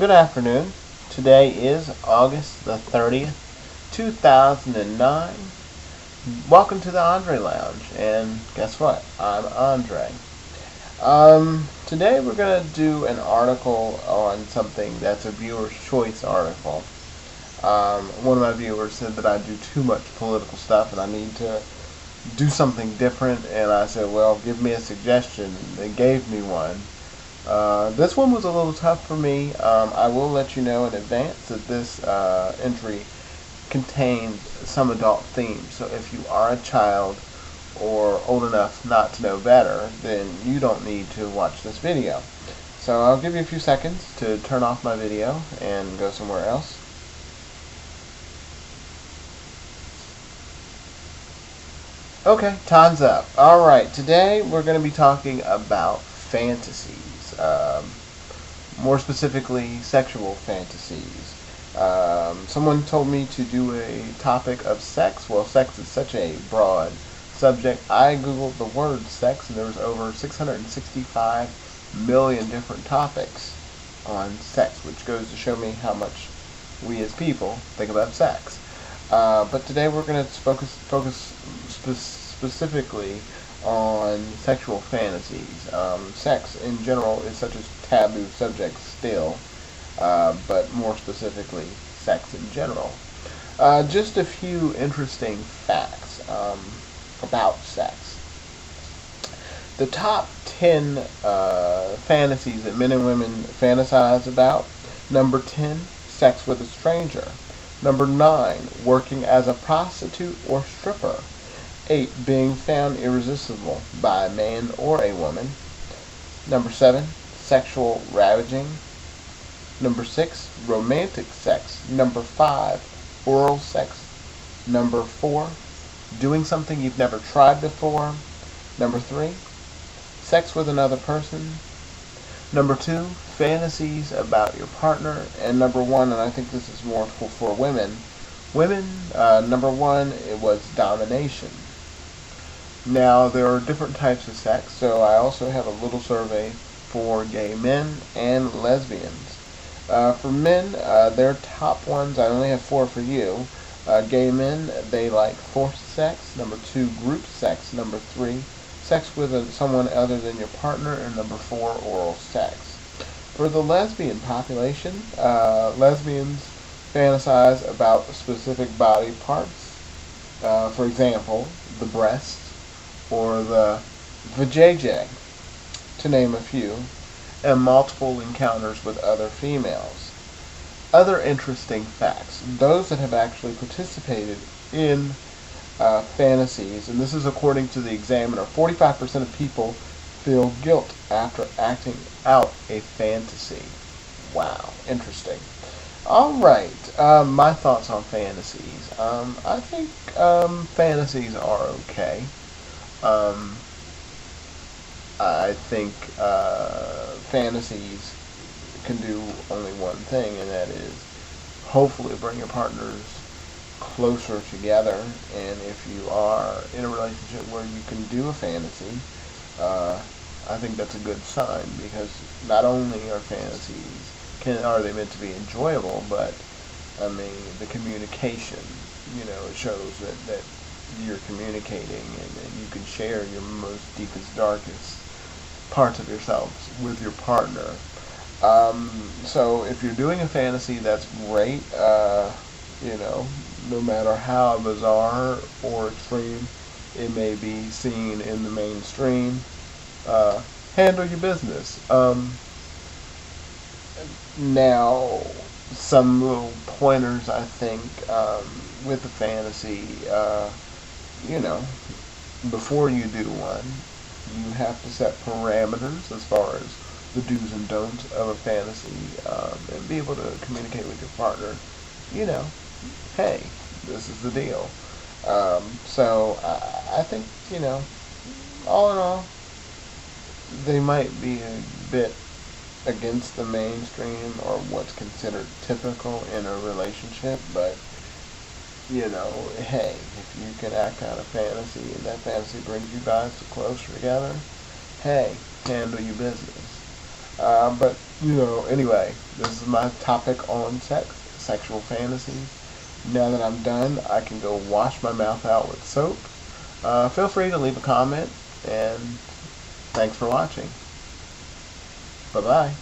Good afternoon. Today is August the 30th, 2009. Welcome to the Andre Lounge. And guess what? I'm Andre. Today we're going to do an article on something that's a viewer's choice article. One of my viewers said that I do too much political stuff and I need to do something different. And I said, well, give me a suggestion. They gave me one. This one was a little tough for me. I will let you know in advance that this entry contains some adult themes. So if you are a child or old enough not to know better, then you don't need to watch this video. So I'll give you a few seconds to turn off my video and go somewhere else. Okay, time's up. Alright, today we're going to be talking about fantasies. More specifically, sexual fantasies. Someone told me to do a topic of sex. Well, sex is such a broad subject. I googled the word sex, and there was over 665 million different topics on sex, which goes to show me how much we as people think about sex. But today we're going to focus specifically on sexual fantasies. Sex in general is such a taboo subject still, but more specifically, sex in general. Just a few interesting facts about sex. The top 10 fantasies that men and women fantasize about. Number 10, sex with a stranger. Number 9, working as a prostitute or stripper. 8, being found irresistible by a man or a woman. Number 7, sexual ravaging. Number 6, romantic sex. Number 5, oral sex. Number 4, doing something you've never tried before. Number 3, sex with another person. Number 2, fantasies about your partner. And number 1, and I think this is more for women, number 1, it was domination. Now, there are different types of sex, so I also have a little survey for gay men and lesbians. For men, their top ones, I only have 4 for you. Gay men, they like forced sex. Number 2, group sex. Number 3, sex with someone other than your partner. And number 4, oral sex. For the lesbian population, lesbians fantasize about specific body parts. For example, the breast or the vajayjay, to name a few, and multiple encounters with other females. Other interesting facts. Those that have actually participated in fantasies, and this is according to the Examiner, 45% of people feel guilt after acting out a fantasy. Wow, interesting. Alright, my thoughts on fantasies. I think fantasies are okay. I think fantasies can do only one thing, and that is hopefully bring your partners closer together. And if you are in a relationship where you can do a fantasy, I think that's a good sign, because not only are fantasies are they meant to be enjoyable, but I mean the communication. It shows that you're communicating, and you can share your most deepest, darkest parts of yourselves with your partner. So if you're doing a fantasy, that's great. No matter how bizarre or extreme it may be seen in the mainstream, handle your business. Now, some little pointers, I think, with the fantasy. Before you do one, you have to set parameters as far as the do's and don'ts of a fantasy, and be able to communicate with your partner, hey, this is the deal. So I think, all in all, they might be a bit against the mainstream or what's considered typical in a relationship, but hey, if you can act out a fantasy and that fantasy brings you guys closer together, hey, handle your business. But Anyway, this is my topic on sex, sexual fantasies. Now that I'm done, I can go wash my mouth out with soap. Feel free to leave a comment, and thanks for watching. Bye-bye.